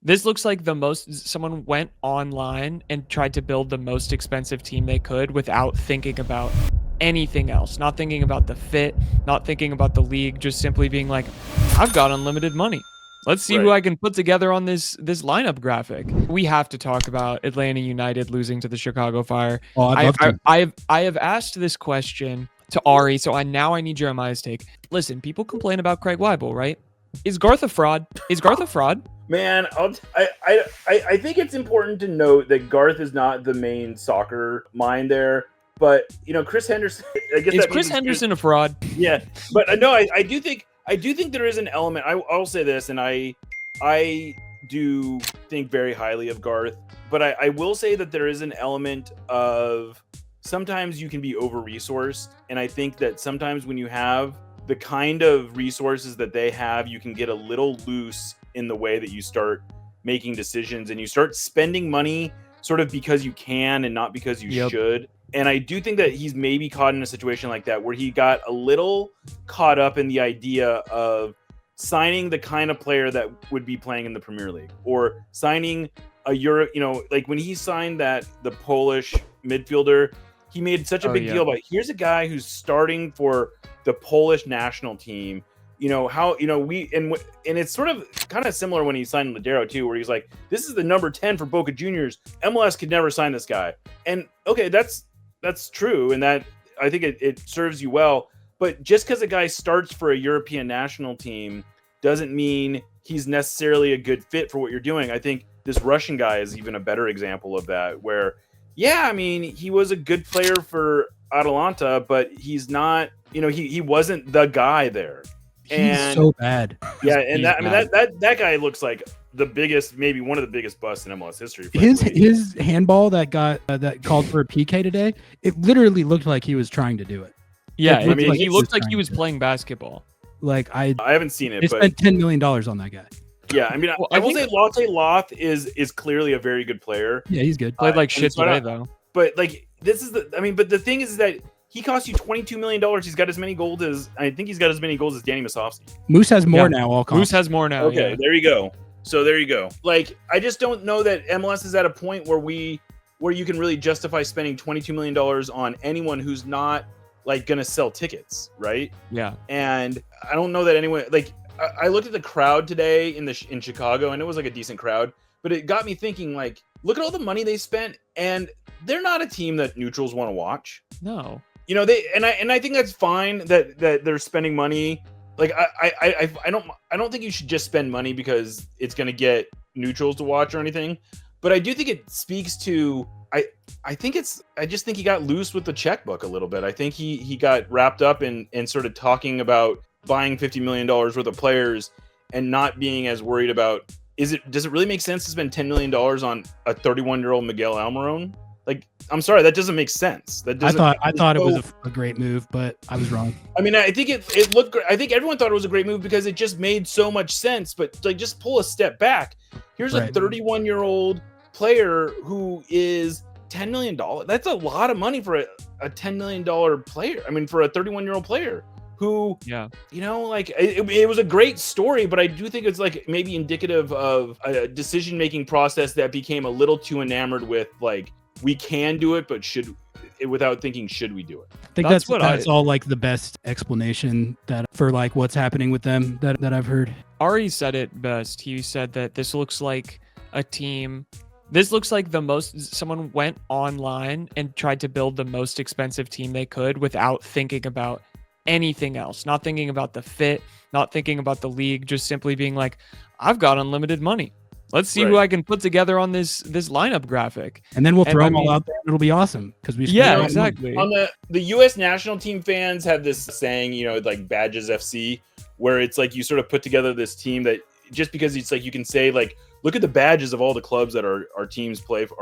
This looks like someone went online and tried to build the most expensive team they could without thinking about anything else, not thinking about the fit, not thinking about the league, just simply being like, I've got unlimited money. Let's see who I can put together on this lineup graphic. We have to talk about Atlanta United losing to the Chicago Fire. Oh, I'd love to. I have asked this question to Ari, so I need Jeremiah's take. Listen, people complain about Craig Weibel, right? Is Garth a fraud? Man, I think it's important to note that Garth is not the main soccer mind there, but Chris Henderson. I guess is Chris Henderson a fraud? Yeah, but no, I do think there is an element. I'll say this, and I do think very highly of Garth, but I will say that there is an element of sometimes you can be over-resourced, and I think that sometimes when you have the kind of resources that they have, you can get a little loose in the way that you start making decisions and you start spending money sort of because you can and not because you should. And I do think that he's maybe caught in a situation like that where he got a little caught up in the idea of signing the kind of player that would be playing in the Premier League or signing a Euro, like when he signed the Polish midfielder, he made such a big deal about here's a guy who's starting for the Polish national team. And it's sort of kind of similar when he signed Ladero too, where he's like, this is the number 10 for Boca Juniors. MLS could never sign this guy. And okay, that's true. And that I think it serves you well. But just because a guy starts for a European national team doesn't mean he's necessarily a good fit for what you're doing. I think this Russian guy is even a better example of that, where, he was a good player for Atalanta, but he's not, he wasn't the guy there. He's so bad. Yeah, and that guy looks like the biggest, maybe one of the biggest busts in MLS history. His handball that got that called for a PK today, it literally looked like he was trying to do it. Yeah, he looked like he was playing basketball. Like I haven't seen it. They spent $10 million on that guy. Yeah, I will say Latte Loth is clearly a very good player. Yeah, he's good. Played like shit today though. But like this is but the thing is that he cost you $22 million. He's got as many goals as Danny Musovski. Moose has more now. Moose has more now. Okay, there you go. So there you go. Like I just don't know that MLS is at a point where you can really justify spending $22 million on anyone who's not like gonna sell tickets, right? Yeah. And I don't know that anyone like. I looked at the crowd today in Chicago, and it was like a decent crowd, but it got me thinking, like, look at all the money they spent, and they're not a team that neutrals want to watch. No, I think that's fine that they're spending money. Like, I don't think you should just spend money because it's going to get neutrals to watch or anything, but I do think it speaks to. I just think he got loose with the checkbook a little bit. I think he got wrapped up in sort of talking about buying $50 million worth of players and not being as worried about does it really make sense to spend $10 million on a 31-year-old Miguel Almiron? Like, I'm sorry, that doesn't make sense. I thought it was a great move, but I was wrong. I think it looked great. I think everyone thought it was a great move because it just made so much sense. But like, just pull a step back. Here's a 31-year-old player who is $10 million. That's a lot of money for a $10 million player. For a 31-year-old player. Who, like it was a great story, but I do think it's like maybe indicative of a decision-making process that became a little too enamored with like, we can do it, but without thinking, should we do it? I think that's all like the best explanation that for like what's happening with them that I've heard. Ari said it best. He said that this looks like a team. This looks like someone went online and tried to build the most expensive team they could without thinking about anything else, not thinking about the fit, not thinking about the league, just simply being like, I've got unlimited money. Let's see who I can put together on this lineup graphic. And then we'll throw them all out there and it'll be awesome because we exactly. On the US national team fans have this saying, like Badges FC, where it's like you sort of put together this team that just because it's like you can say like, look at the badges of all the clubs that our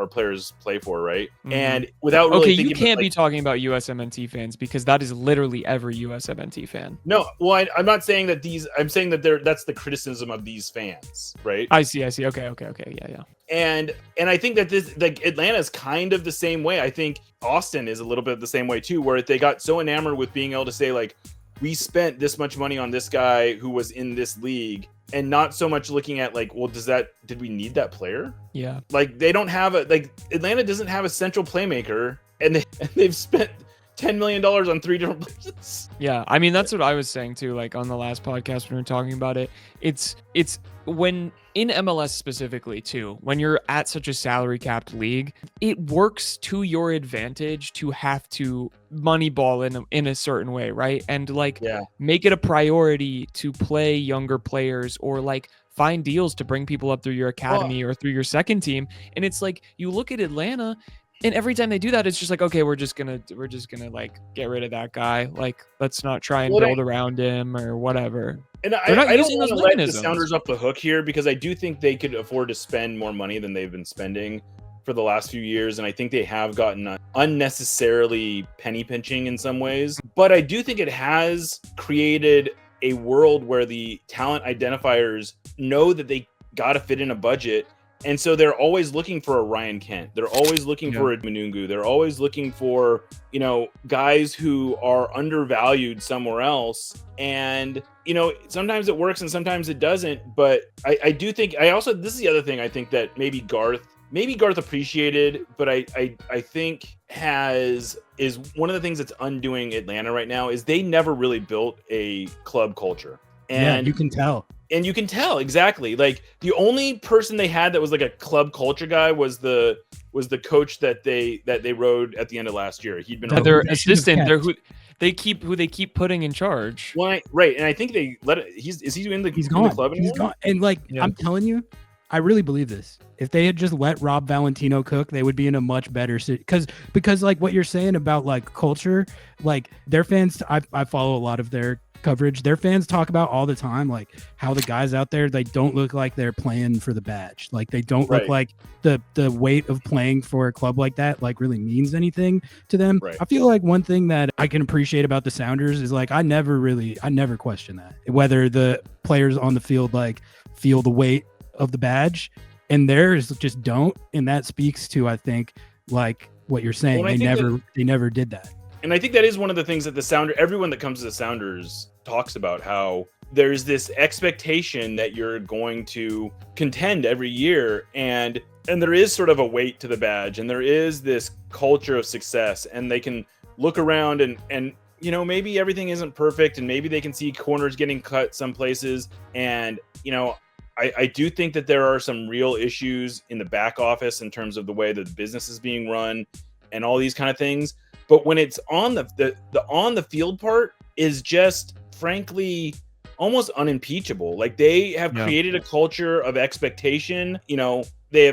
players play for, right? Mm-hmm. And without really thinking, you can't be talking about USMNT fans because that is literally every USMNT fan. No, well, I'm not saying that I'm saying that that's the criticism of these fans, right? I see. Okay, yeah. And I think that this, like, Atlanta is kind of the same way. I think Austin is a little bit the same way too, where they got so enamored with being able to say like, we spent this much money on this guy who was in this league and not so much looking at like, well, did we need that player? Yeah. Like they don't have Atlanta doesn't have a central playmaker, and they've spent $10 million on 3 different places. Yeah, I mean that's what I was saying too. Like on the last podcast when we were talking about it, it's when in MLS specifically too, when you're at such a salary capped league, it works to your advantage to have to moneyball in a certain way, right? And like make it a priority to play younger players or like find deals to bring people up through your academy or through your second team. And it's like you look at Atlanta. And every time they do that, it's just like, okay, we're just gonna like get rid of that guy. Like, let's not try and build around him or whatever. And I don't want to let the Sounders up the hook here because I do think they could afford to spend more money than they've been spending for the last few years, and I think they have gotten unnecessarily penny pinching in some ways. But I do think it has created a world where the talent identifiers know that they got to fit in a budget. And so they're always looking for a Ryan Kent. They're always looking for a Manungu. They're always looking for, guys who are undervalued somewhere else. And, sometimes it works and sometimes it doesn't. But I do think this is the other thing I think that maybe Garth appreciated, but I think is one of the things that's undoing Atlanta right now is they never really built a club culture. And you can tell. And you can tell exactly. Like the only person they had that was like a club culture guy was the coach that they rode at the end of last year. He'd been their assistant. Who they keep putting in charge. Well, right, and I think they let it. He's in the club anymore? He's gone. And I'm telling you, I really believe this. If they had just let Rob Valentino cook, they would be in a much better because like what you're saying about like culture, like their fans. I follow a lot of their coverage. Their fans talk about all the time, like how the guys out there, they don't look like they're playing for the badge. Like they don't look like the weight of playing for a club like that like really means anything to them. I feel like one thing that I can appreciate about the Sounders is like I never question that whether the players on the field like feel the weight of the badge, and theirs just don't. And that speaks to, I think, like what you're saying. They never did that. And I think that is one of the things that everyone that comes to the Sounders talks about, how there's this expectation that you're going to contend every year. And there is sort of a weight to the badge, and there is this culture of success, and they can look around and maybe everything isn't perfect, and maybe they can see corners getting cut some places. And, I do think that there are some real issues in the back office in terms of the way that the business is being run and all these kind of things. But when it's on the on the field part is just frankly almost unimpeachable. Like they have created a culture of expectation. They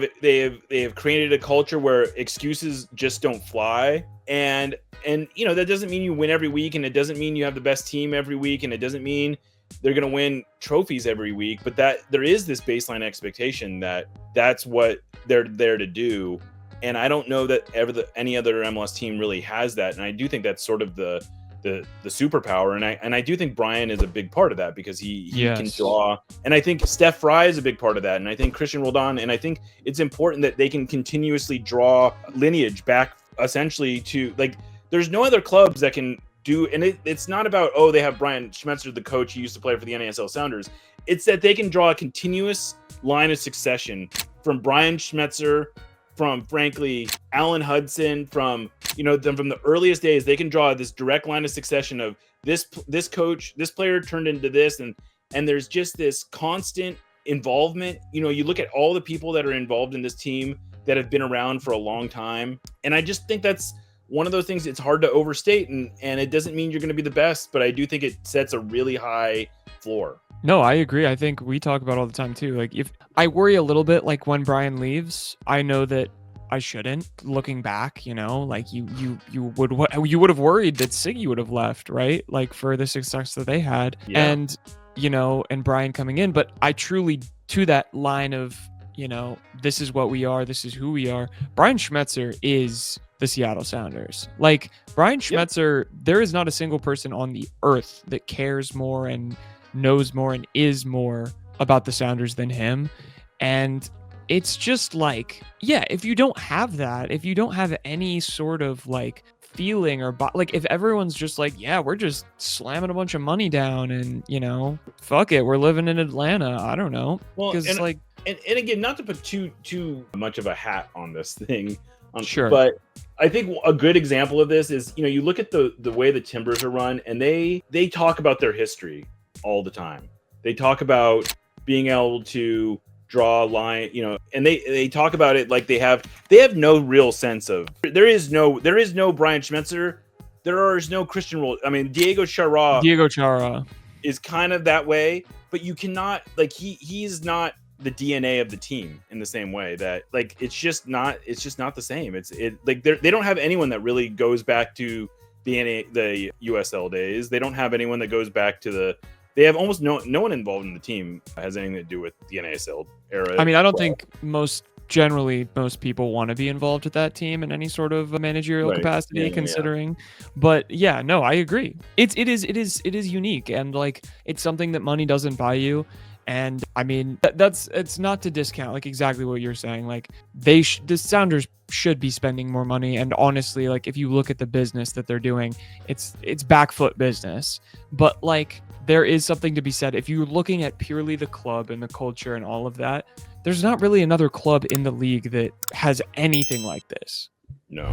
have created a culture where excuses just don't fly. And that doesn't mean you win every week, and it doesn't mean you have the best team every week, and it doesn't mean they're going to win trophies every week. But that there is this baseline expectation that that's what they're there to do. And I don't know that any other MLS team really has that. And I do think that's sort of the superpower. And I do think Brian is a big part of that because he can draw. And I think Steph Fry is a big part of that. And I think Christian Roldan. And I think it's important that they can continuously draw lineage back essentially to like, there's no other clubs that can do. And it's not about, they have Brian Schmetzer, the coach who used to play for the NASL Sounders. It's that they can draw a continuous line of succession from Brian Schmetzer, from frankly Alan Hudson, from the earliest days. They can draw this direct line of succession of this coach, this player turned into this, and there's just this constant involvement. You look at all the people that are involved in this team that have been around for a long time, and I just think that's one of those things it's hard to overstate, and it doesn't mean you're going to be the best, but I do think it sets a really high floor. No, I agree. I think we talk about all the time too. Like if I worry a little bit, like when Brian leaves, I know that I shouldn't. Looking back, like you would have worried that Siggy would have left, right? Like for the success that they had, and and Brian coming in. But I truly, to that line of this is what we are, this is who we are. Brian Schmetzer is the Seattle Sounders. Like Brian Schmetzer, there is not a single person on the earth that cares more and knows more and is more about the Sounders than him. And it's just like, if you don't have that, if you don't have any sort of like feeling or like if everyone's just like, yeah, we're just slamming a bunch of money down and fuck it, we're living in Atlanta. I don't know. Well, because like, and again, not to put too much of a hat on this thing, sure, but I think a good example of this is, you look at the way the Timbers are run, and they talk about their history all the time. They talk about being able to draw a line, and they talk about it like they have no real sense of, there is no Brian Schmetzer, there is no Christian role. I mean, Diego Chara is kind of that way, but you cannot, like, he's not the DNA of the team in the same way that, like, it's just not the same. Like they don't have anyone that really goes back to the USL days. They don't have anyone that goes back to they have almost no one involved in the team has anything to do with the NASL era. I mean, I don't think most people want to be involved with that team in any sort of managerial capacity, considering. Yeah. But yeah, no, I agree. It is unique, and like it's something that money doesn't buy you. And I mean, it's not to discount like exactly what you're saying. Like the Sounders should be spending more money. And honestly, like if you look at the business that they're doing, it's back foot business. But like there is something to be said. If you're looking at purely the club and the culture and all of that, there's not really another club in the league that has anything like this. No.